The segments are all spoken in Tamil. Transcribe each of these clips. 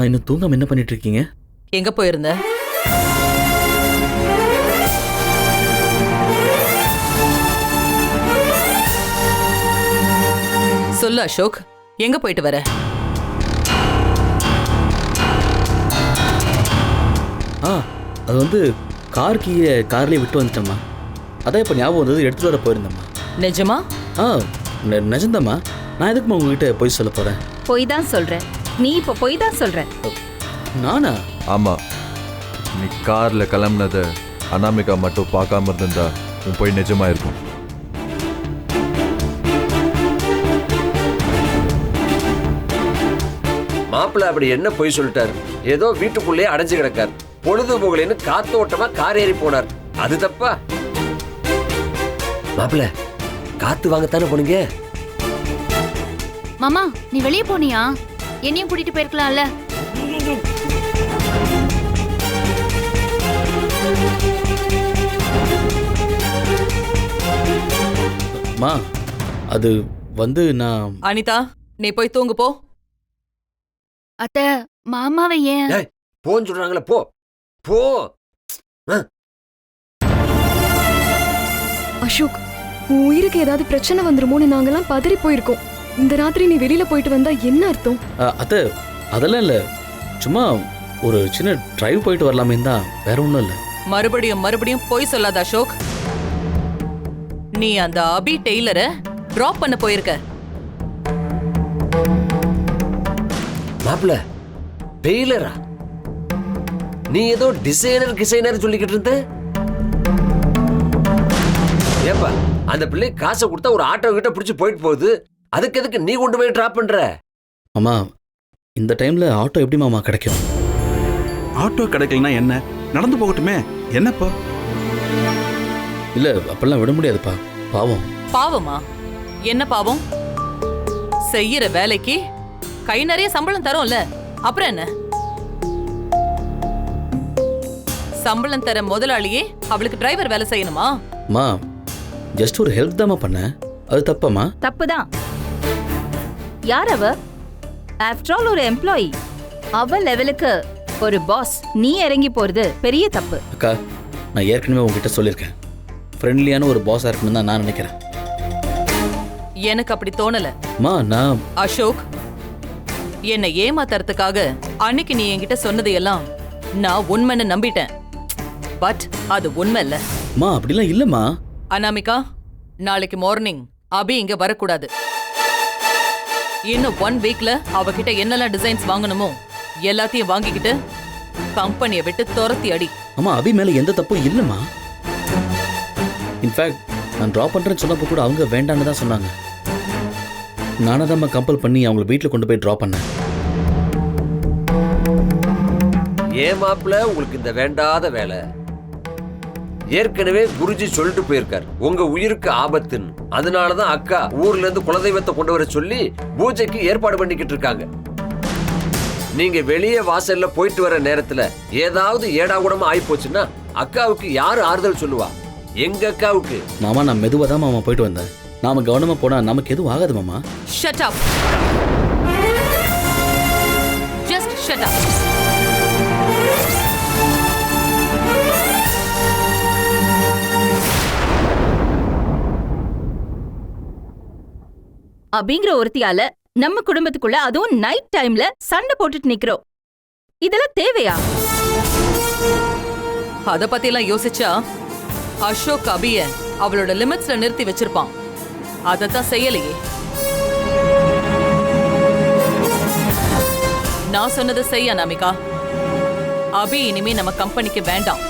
இன்னும் தூங்காம என்ன பண்ணிட்டு இருக்கீங்க? எங்க போயிருந்த? சொல்லு அசோக், எங்க போயிட்டு வர? அது வந்து கார் கீயை கார்லேயே விட்டு வந்துட்டேம்மா. அதான் இப்போ ஞாபகம் வந்தது, எடுத்துகிட்டு வர போயிருந்தேம்மா. நிஜமா? நிஜந்தாம்மா. நான் எதுக்குமா உங்ககிட்ட போய் சொல்ல போகிறேன்? பொய் தான் சொல்கிறேன். நீ இப்போ பொய் தான் சொல்கிற. நானா? ஆமாம், நீ காரில் கிளம்புனதை அனாமிகா மட்டும் பார்க்காம இருந்திருந்தா உன் போய் நிஜமாக இருக்கும். மாப்பிள்ள அப்படி என்ன பொய் சொல்லிட்டாரு? ஏதோ வீட்டுக்குள்ளேயே அடைஞ்சு கிடக்கார், பொழுதுபோகலன்னு காத்தோட்டமா கார் ஏறி போனார். அது தப்பா? மாப்பிள்ள காத்து வாங்கத்தானே போனீங்க. மாமா, நீ வெளியே போனியா? என்னையும் கூட்டிட்டு போயிருக்கலாம்ல. மா, அது வந்து நான்... அனிதா, நீ போய் தூங்கு போ. அத்தை, மாமாவை ஏன்? போன்னு சொல்றாங்களே, போ போ. அசோக், உன் உயிருக்கு ஏதாவது பிரச்சனை வந்துருமோன்னு நாங்கெல்லாம் பதறி போயிருக்கோம். இந்த ராத்திரி நீ வெளியில போயிட்டு வந்தா என்ன அர்த்தம்? அத்தை, அதெல்லாம் இல்லை, சும்மா ஒரு சின்ன டிரைவ் போயிட்டு வரலாமே தான், வேற ஒன்றும் இல்லை. மறுபடியும் மறுபடியும் போய் சொல்லாத அசோக். நீ அந்த அபி டெய்லரை டிராப் பண்ண போயிருக்க. மாப்பிள்ள டெய்லரா? நீ ஏதோ டிசைனர் சொல்லிக்கிட்டு இருந்த. ஏப்பா, அந்த பிள்ளை காசை கொடுத்தா ஒரு ஆட்டோ கிட்ட பிடிச்சி போயிட்டு போகுது, அதுக்கு எதுக்கு நீ கொண்டு போய் டிராப் பண்ற? அம்மா, இந்த டைம்ல ஆட்டோ எப்படி மாமா கிடைக்கும்? ஆட்டோ கிடைக்கலனா என்ன, நடந்து போகட்டுமே, என்னப்பா? இல்ல, அப்பெல்லாம் விட முடியாதுப்பா, பாவம். பாவமா? என்ன பாவம்? செய்யற வேலைக்கு கை நிறைய சம்பளம் தரோம்ல, அப்புறம் என்ன? சம்பளம் தர முதலாளியே அவளுக்கு டிரைவர் வேலை செய்யணுமா? மா, ஜஸ்ட் ஒரு ஹெல்ப் தாமா பண்ண, அது தப்பாமா? தப்புதான். யார் அவ? ஆஃப்டர் ஆல் ஒரு எம்ப்ளாயி. அவ லெவலுக்கு ஒரு பாஸ் நீ இறங்கி போறது பெரிய தப்பு. அக்கா, நான் ஏற்கனவே உங்ககிட்ட சொல்லியிருக்கேன், ஃப்ரெண்ட்லியான ஒரு பாஸா இருக்கணும்னு தான் நான் நினைக்கிறேன். எனக்கு அப்படி தோணல. மா, நான்... அசோக், என்னை ஏமாத்துறதுக்காக அன்னைக்கு நீ என்கிட்ட சொன்னதையெல்லாம் நான் உண்மைன்னு நம்பிட்டேன். பட் அது உண்மை இல்ல. மா, அப்படிலாம் இல்லம்மா. அனாமிகா, நாளைக்கு மார்னிங் அபி இங்க வரக்கூடாது. இன்னும் 1 வீக்ல அவகிட்ட என்னெல்லாம் டிசைன்ஸ் வாங்கணுமோ எல்லாத்தையும் வாங்கிக்கிட்டு கம்பெனியை விட்டு துரத்தி அடி. அம்மா, அபி மேல எந்த தப்பும் இல்லம்மா. இன்ஃபேக்ட் நான் ட்ராப் பண்றேன்னு சொன்னப்போ கூட அவங்க வேண்டான்னு தான் சொன்னாங்க. நானதான் கம்பல் பண்ணி அவங்கள வீட்டில் கொண்டு போய் ட்ராப் பண்ணேன். ஏன் மாப்பிள்ள உங்களுக்கு இந்த வேண்டாத வேலை? ஏற்கனவே குருஜி சொல்லிட்டு போயிருக்கார், உங்க உயிருக்கு ஆபத்துன்னு. அதனாலதான் அக்கா ஊர்ல இருந்து குலதெய்வத்தை கொண்டு வர சொல்லி பூஜைக்கு ஏற்பாடு பண்ணிக்கிட்டு இருக்காங்க. நீங்க வெளியே வாசல்ல போயிட்டு வர நேரத்துல ஏதாவது ஏடாகூடமா ஆயி போச்சுன்னா அக்காவுக்கு யாரு ஆறுதல் சொல்லுவா? எங்க அக்காவுக்கு. மாமா, நான் மெதுவாக தான் மாமா போயிட்டு வந்தேன். நாம கவனமா போனா நமக்கு எதுவும் ஆகாது மாமா. Shut up. Just shut up. அப்படிங்கிற ஒருத்தியால நம்ம குடும்பத்துக்குள்ள அதுவும் நைட் டைம்ல சண்டை போட்டுட்டு நிக்கிறோம். இதெல்லாம் தேவையா? அத பத்தி எல்லாம் யோசிச்சா அசோக் அபிய அவளோட லிமிட்ஸ்ல நிறுத்தி வச்சிருப்பான். அதத்தான் செய்யலையே. நான் சொன்னதை செய்ய அனாமிகா. அபி இனிமே நம்ம கம்பெனிக்கு வேண்டாம்.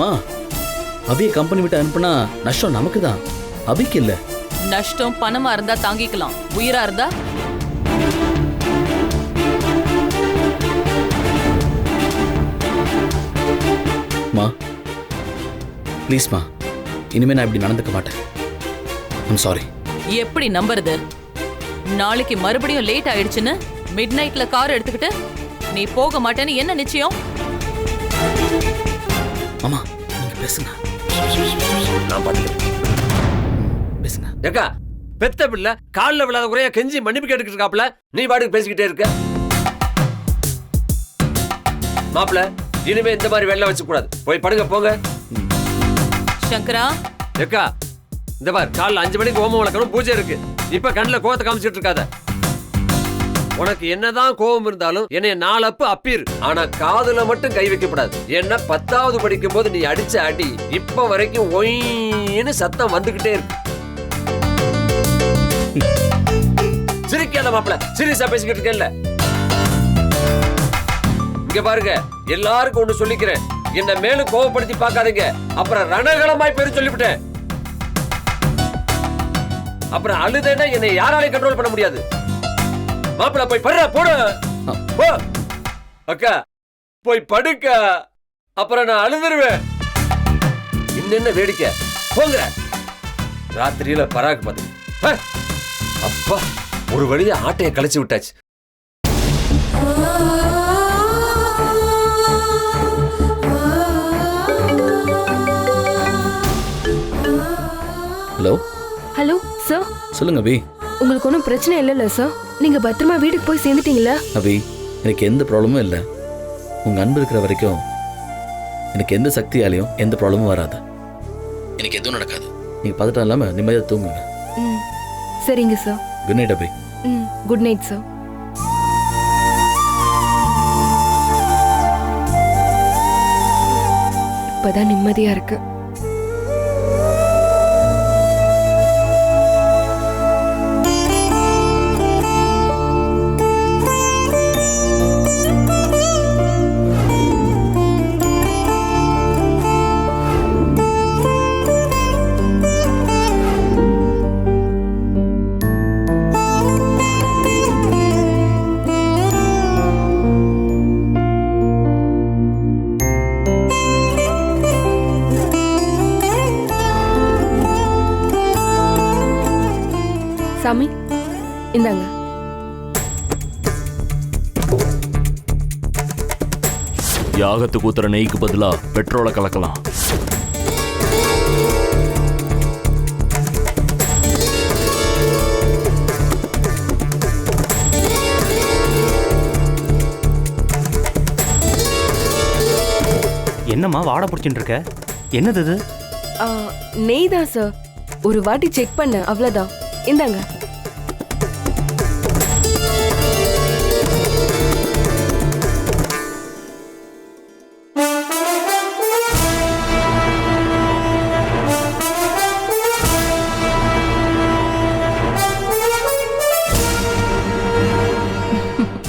மா, அபியை கம்பெனி விட்டு அனுப்புனா நஷ்டம் நமக்கு தான், அபிக்கு இல்ல. நஷ்டம் பணமா இருந்தா தாங்கிக்கலாம், உயிரா இருந்தா? மா, ப்ளீஸ் மா, இனிமே நான் இப்படி நடந்துக்க மாட்டேன். I'm sorry. எப்படி நம்புறது? நாளைக்கு மறுபடியும் லேட் ஆயிடுச்சுன்னு மிட் நைட்ல கார் எடுத்துக்கிட்டு நீ போக மாட்டேன்னு என்ன நிச்சயம்? மாமா, நீங்க பேசுங்க. நான் பாத்துக்கிறேன். பேசுங்க. ஏக்கா, பெத்த பிள்ளை காலில் விழாத குறையா கெஞ்சி மன்னிப்பு கேட்டுக்கிட்டு இருக்காப்ல, நீ பாட்டுக்கு பேசிக்கிட்டே இருக்க. மாப்பிள்ள, இனிமே இந்த மாதிரி வெள்ளம் வச்சு கூடாது. போய் படுங்க போங்க. சங்கரா, ஏக்கா, இந்த பார், காலைல 5 மணிக்கு ஹோமம் வளர்க்கணும், பூஜை இருக்கு. இப்ப கண்ணுல கோவத்தை காமிச்சிட்டு இருக்காத. உனக்கு என்னதான் கோபம் இருந்தாலும் என்னைய 4 அப்பு அப்பீர். ஆனா காதுல மட்டும் கை வைக்கப்படாது. என்ன 10வது படிக்கும் போது நீ அடிச்ச அடி இப்ப வரைக்கும் ஒயின்னு சத்தம் வந்துகிட்டே இருக்கு. சிரிக்காத மாப்பிள்ள, சீரியஸா பேசிக்கிட்டு இருக்கேன்ல. இங்க பாருங்க, எல்லாருக்கும் ஒண்ணு சொல்லிக்கிறேன், என்ன மேலும் கோவப்படுத்தி பார்க்காதீங்க. அப்புறம் ரணகலமாய் பேரு சொல்லிவிட்டேன். அப்புறம் அழுதேன்னா என்னை யாராலையும் கண்ட்ரோல் பண்ண முடியாது. மாப்பிள்ள போய் படுற, போடு. போ அக்கா, போய் படுக்க. அப்புறம் நான் அழுதுருவேன். இன்னென்ன வேடிக்கை, போங்க. ராத்திரியில பராக்கு பார்த்து அப்பா ஒரு வழியா ஆட்டையை கழிச்சு விட்டாச்சு. ஹலோ ஹலோ சார், சொல்லுங்க அபி. உங்களுக்கு ஒன்றும் பிரச்சனை இல்லைல்ல சார்? நீங்க பத்திரமா வீட்டுக்கு போய் சேர்ந்துட்டீங்களா? அபி, எனக்கு எந்த ப்ராப்ளமும் இல்லை. உங்க அன்பு இருக்கிற வரைக்கும் எனக்கு எந்த சக்தியாலையும் எந்த ப்ராப்ளமும் வராது. எனக்கு எதுவும் நடக்காது. நீங்க பதட்டம் இல்லாம நிம்மதியாக தூங்குங்க. ம், சரிங்க சார். குட் நைட் அபி. ம், குட் நைட் சார். இப்பதான் நிம்மதியா இருக்கு. சாமி, இந்தாங்க. யாகத்துக்கு ஊத்துற நெய்க்கு பதிலா பெட்ரோலை கலக்கலாம். என்னம்மா வாடை பிடிச்சிட்டு இருக்க? என்னது இது? நெய் தான் சார். ஒரு வாட்டி செக் பண்ண, அவ்வளவுதான். இந்தாங்க.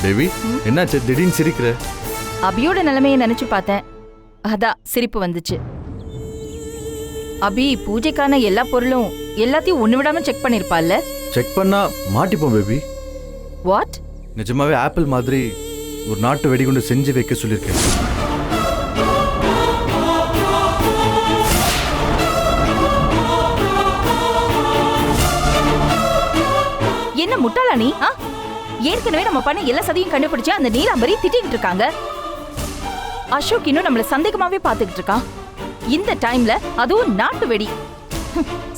தேவி, என்னாச்சு திடீர்னு சிரிக்கிற? அபியோட நிலைமையை நினைச்சு பார்த்தேன், அதான் சிரிப்பு வந்துச்சு. அபி பூஜைக்கான எல்லா பொருளும் எல்லாத்தையும் ஒண்ணு விடாம செக் பண்ணிருப்பாள்ல? செக் பண்ணா மாட்டிப்போம் பேபி. வாட்? நிஜமாவே ஆப்பிள் மாதிரி ஒரு நாட்டு வெடிகுண்டு செஞ்சு வைக்க சொல்லியிருக்கேன். என்ன முட்டாளா நீ? ஏற்கனவே நம்ம பண்ண எல்லா சதியும் கண்டுபிடிச்சு அந்த நீலாம்பரி திட்டிக்கிட்டு இருக்காங்க. அசோக் இன்னும் நம்மள சந்தேகமாவே பாத்துக்கிட்டு இருக்கான். இந்த டைம்ல அதுவும் நாட்டு வெடி.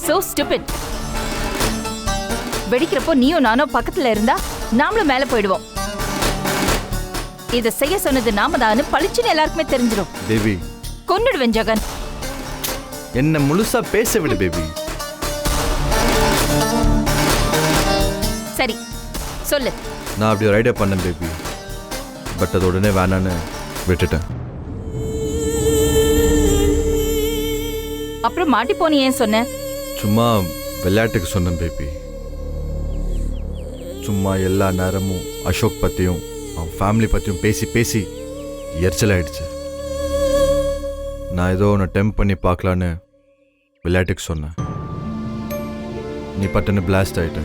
So stupid. வெடிக்கிறப்போ நீயும் நானும் பக்கத்துல இருந்தா நாமளும் மேல போயிடுவோம். இத செய்ய சொன்னது நாம தான் பளிச்சுன்னு எல்லாருக்குமே தெரிஞ்சிடும். தேவி, கொன்னுடுவேன் ஜெகன். என்ன முழுசா பேச விடு பேபி. சரி சொல்லு. நான் அப்படி ஒரு ஐடியா பண்ணேன் பேபி, பட் அது உடனே வேணான்னு விட்டுட்டேன். அப்புறம் மாட்டி போனி ஏன் சொன்ன? சும்மா விளையாட்டுக்கு சொன்னேன் பேபி. சும்மா எல்லா நேரமும் அசோக் பற்றியும் அவன் ஃபேமிலி பற்றியும் பேசி பேசி எரிச்சல் ஆயிடுச்சு. நான் ஏதோ ஒன்று டெம்ப் பண்ணி பார்க்கலான்னு விளையாட்டுக்கு சொன்னேன். நீ பட்டுன்னு பிளாஸ்ட் ஆயிட்ட.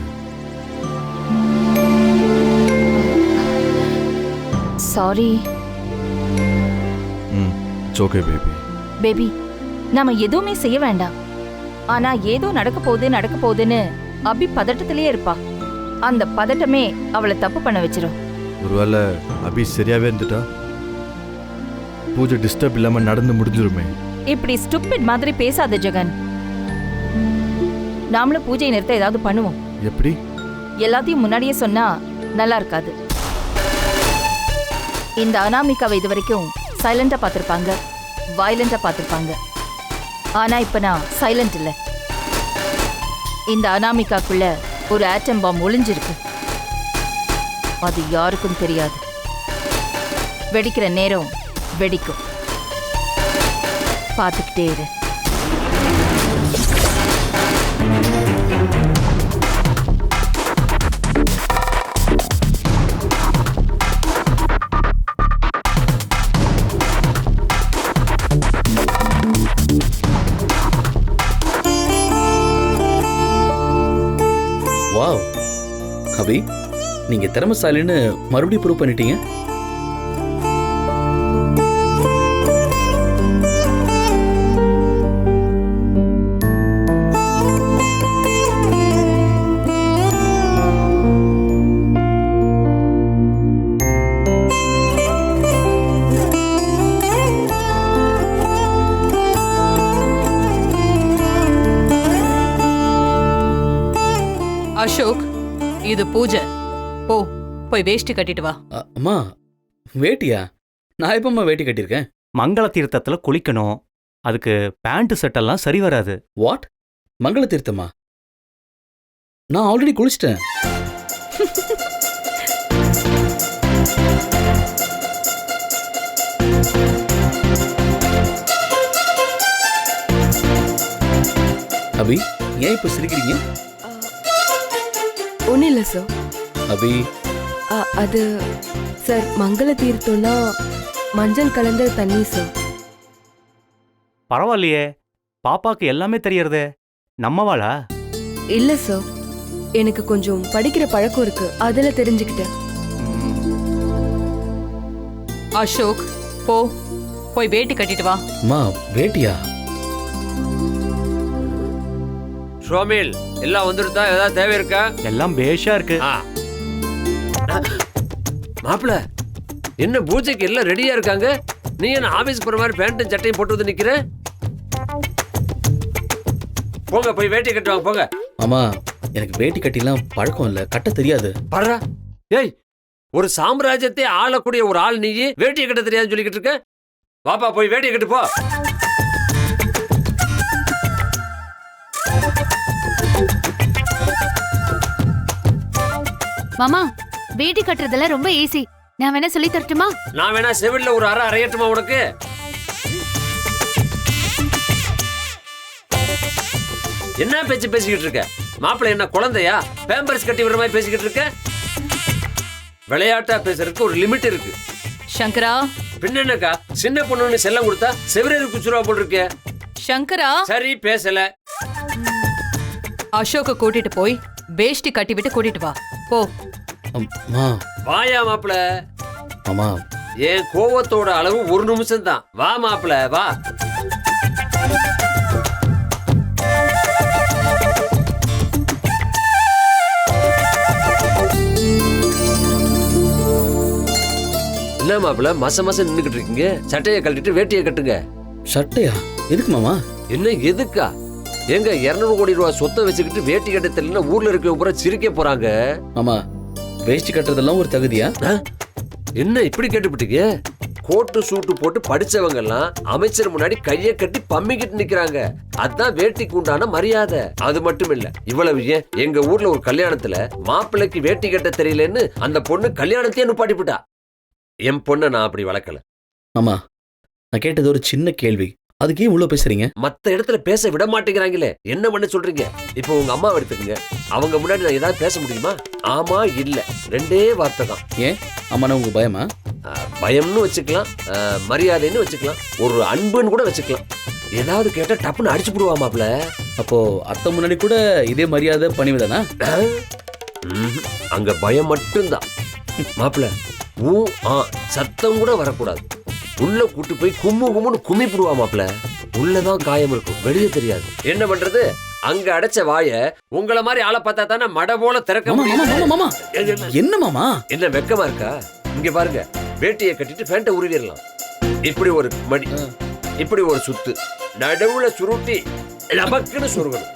Sorry. It's okay baby. Baby, நாம எதுவுமே செய்ய வேண்டாம். ஆனா ஏதோ நடக்க போகுதுன்னு அபி பதட்டத்திலேயே இருப்பா. அந்த பதட்டமே அவளை தப்பு பண்ண வச்சிரும். ஒருவேளை அபி சரியாவே இருந்துட்டா பூஜை டிஸ்டர்ப் இல்லாம நடந்து முடிஞ்சிருமே. இப்படி ஸ்டூபிட் மாதிரி பேசாத ஜெகன். நாமளும் பூஜையை நிறுத்த ஏதாவது பண்ணுவோம். எப்படி? எல்லாத்தையும் முன்னாடியே சொன்னா நல்லா இருக்காது. இந்த அனாமிகாவை இது வரைக்கும் சைலண்டா பார்த்திருப்பாங்க, வயலண்டா பார்த்திருப்பாங்க. ஆனா இப்ப நான் சைலண்ட் இல்ல. இந்த அனாமிகாக்குள்ள ஒரு ஆட்டம் பாம் ஒளிஞ்சிருக்கு. அது யாருக்கும் தெரியாது. வெடிக்கிற நேரம் வெடிக்கும். பார்த்துக்கிட்டே இரு. வாவ் அபி, நீங்க திறமைசாலின்னு மறுபடியும் ப்ரூவ் பண்ணிட்டீங்க. அசோக், இது பூஜை. போ, போய் வேஷ்டி கட்டிட்டு வா. அம்மா, வேட்டியா? நான் எப்பம்மா வேட்டி கட்டியிருக்கேன்? மங்கள தீர்த்தத்துல குளிக்கணும். அதுக்கு பேண்ட் செட்டெல்லாம் சரி வராது. வாட்? மங்கள தீர்த்தமா? நான் ஆல்ரெடி குளிச்சிட்டேன். அபி, ஏன் இப்ப சிரிக்கிறீங்க? ஒன்றும் இல்லை சார். அபி, அது சார், மங்கள தீர்த்தம்னா மஞ்சள் கலந்த தண்ணி சார். பரவாயில்லையே, பாப்பாக்கு எல்லாமே தெரியறதே. நம்மவாளா? இல்லை சார், எனக்கு கொஞ்சம் படிக்கிற பழக்கம் இருக்கு, அதில் தெரிஞ்சுக்கிட்டேன். அசோக், போ, போய் வேட்டி கட்டிட்டு வா. அம்மா, வேட்டியா? ஷோமில், எல்லாம் வந்துருதா? ஏதாவது தேவை இருக்கா? எல்லாம் பேஷா இருக்கு. மாப்பிள்ள, என்ன பூஜைக்கு எல்லாம் ரெடியா இருக்காங்க? நீ என்ன ஆபீஸ் போற மாதிரி பேண்ட்டும் சட்டையும் போட்டு வந்து நிக்கிற? போங்க, போய் வேட்டி கட்டுவாங்க, போங்க. அம்மா, எனக்கு வேட்டி கட்டிலாம் பழக்கம் இல்ல, கட்ட தெரியாது. படுறா. ஏய், ஒரு சாம்ராஜ்யத்தை ஆளக்கூடிய ஒரு ஆள், நீ வேட்டியை கட்ட தெரியாதுன்னு சொல்லிக்கிட்டு இருக்க? வாப்பா, போய் வேட்டியை கட்டு போ. மாமா, வேட்டி கட்டுறதெல்லாம் ரொம்ப ஈஸி. நான் வேணா சொல்லி தரட்டுமா? நான் வேணா செவில்ல ஒரு அரை அரையட்டுமா உனக்கு? என்ன பேச்சு பேசிக்கிட்டு இருக்க? மாப்பிள்ளை என்ன குழந்தையா? பேம்பர்ஸ் கட்டி விடுற மாதிரி பேசிக்கிட்டு இருக்க? விளையாட்டா பேசுறதுக்கு ஒரு லிமிட் இருக்கு. சங்கரா, பின்ன என்னக்கா, சின்ன பொண்ணுன்னு செல்லம் கொடுத்தா செவரேறு குச்சுருவா போல் இருக்க. சங்கரா. சரி, பேசல. அசோக்க கூட்டிட்டு போய் வேஷ்டி கட்டி விட்டு கூட்டிட்டு வா. போ. அம்மா. வாயா மாப்பிள்ள. அம்மா, என் கோவத்தோட அளவு ஒரு நிமிஷம் தான். வா மாப்பிள்ள, வா. என்ன மாப்பிள்ள மச மச நின்னுக்கிட்டு இருக்கீங்க? சட்டையை கழட்டிட்டு வேட்டியை கட்டுங்க. சட்டையா? எதுக்கு மாமா? என்ன எதுக்கா? எங்க 200 கோடி ரூபாய் சொத்தை வச்சுக்கிட்டு வேட்டி கட்ட தெரியல ஊர்ல இருக்க பூரா சிரிக்க போறாங்க. ஆமா, வேஷ்டி கட்டுறதெல்லாம் ஒரு தகுதியா? என்ன இப்படி கேட்டுப்பிட்டீங்க? கோட்டு சூட்டு போட்டு படிச்சவங்க எல்லாம் அமைச்சர் முன்னாடி கையை கட்டி பம்மிக்கிட்டு நிக்கிறாங்க. அதான் வேட்டிக்கு உண்டான மரியாதை. அது மட்டும் இல்ல, இவ்வளவு ஏன், எங்க ஊர்ல ஒரு கல்யாணத்துல மாப்பிள்ளைக்கு வேட்டி கட்ட தெரியலன்னு அந்த பொண்ணு கல்யாணத்தையே நுப்பாட்டிவிட்டா. என் பொண்ணை நான் அப்படி வளர்க்கல. ஆமா, நான் கேட்டது ஒரு சின்ன கேள்வி, அதுக்கே உள்ள பேசுறீங்க? மத்த இடத்துல பேச விட மாட்டேங்கிறாங்களே, என்ன பண்ண சொல்றீங்க? இப்போ உங்க அம்மா எடுத்துக்கங்க, அவங்க முன்னாடி நான் ஏதாவது பேச முடியுமா? ஆமா இல்ல, ரெண்டே வார்த்தை தான். ஏன் அம்மா, உங்களுக்கு பயமா? பயம்னு வச்சுக்கலாம், மரியாதைன்னு வச்சுக்கலாம், ஒரு அன்புன்னு கூட வச்சுக்கலாம். ஏதாவது கேட்டா டப்புன்னு அடிச்சு போடுவா மாப்ள. அப்போ அத்தை முன்னாடி கூட இதே மரியாதை பணிவிடனா? அங்க பயம் மட்டும்தான் மாப்ள. சத்தம் கூட வரக்கூடாது. உள்ள கூட்டு போய் கும்மு கும்முன்னு கும்மி போடுவா மாப்ள. உள்ளதான் காயம் இருக்கும், வெளியே தெரியாது. என்ன பண்றது? அங்க அடைச்ச வாய உங்கள மாதிரி ஆளை பார்த்தா தானே மட போல திறக்க முடியும். என்ன மாமா, என்ன வெக்கமா இருக்கா? இங்க பாருங்க, வேட்டியை கட்டிட்டு பேண்ட உருவிடலாம். இப்படி ஒரு மடி, இப்படி ஒரு சுத்து, நடுவுல சுருட்டி நமக்குன்னு சொருகணும்.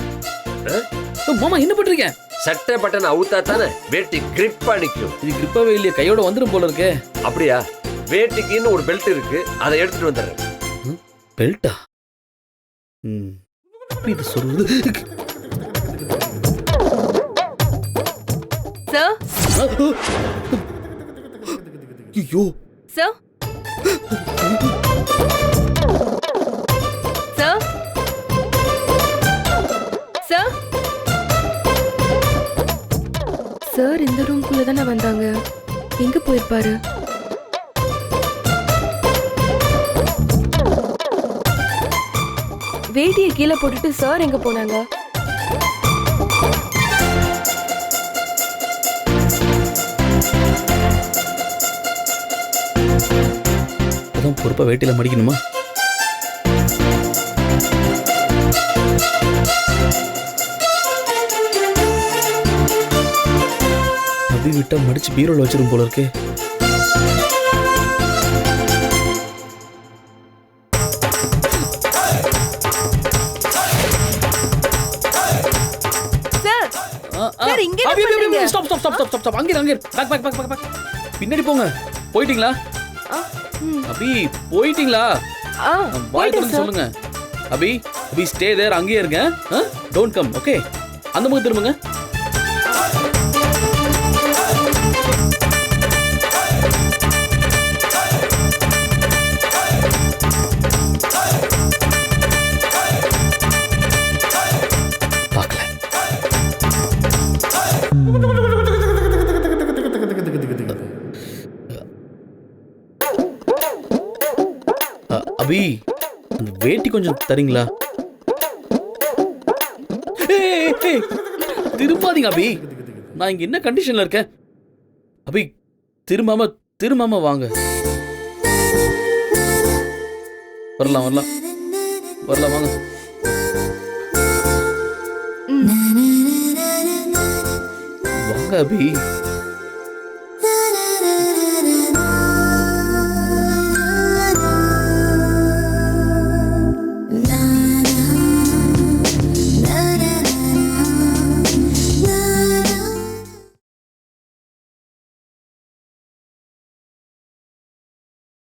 மாமா என்ன பண்றீங்க? சட்டை பட்டன் அவுத்தா தானே வேட்டி கிரிப்பா நிக்கும். இது கிரிப்பாவே இல்லையே, கையோட வந்துடும் போல இருக்கே. அப்படியா? வேட்டிக்குன்னு ஒரு பெல்ட் இருக்கு, அதை எடுத்துட்டு வந்துடுறேன். பெல்ட்டா? எப்படி இது சொல்றது? சார் ஐயோ சார் சார் சார் சார் இந்த ரூம்குள்ள தானே வந்தாங்க, எங்க போயிருப்பாரு? வேட்டியை கீழே போட்டுட்டு சார் எங்க போனாங்க? அதான் பொறுப்பா வேட்டியில மடிக்கணுமா? அபி விட்டா மடிச்சு பீரோல வச்சிரும் போல இருக்கே. சார் இங்க என்ன அபி, அபி, அபி, பண்றீங்க? stop, stop, stop, stop, stop. அங்க இரு, அங்க இரு. Back. பின்னாடி போங்க. போயிட்டீங்களா? அபி போயிட்டீங்களா? வாய் திறந்து சொல்லுங்க. அபி ஸ்டே தேர், அங்கேயே இருங்க. Don't come, okay? அந்த பக்கம் திரும்புங்க. பார்க்கல. அபி அந்த வேட்டி கொஞ்சம் தரீங்களா? திரும்பாதீங்க அபி, நான் இங்க என்ன கண்டிஷன்ல இருக்கேன்? அபி திரும்பாம வாங்க. வரலாம் வாங்க. வாங்க அபி.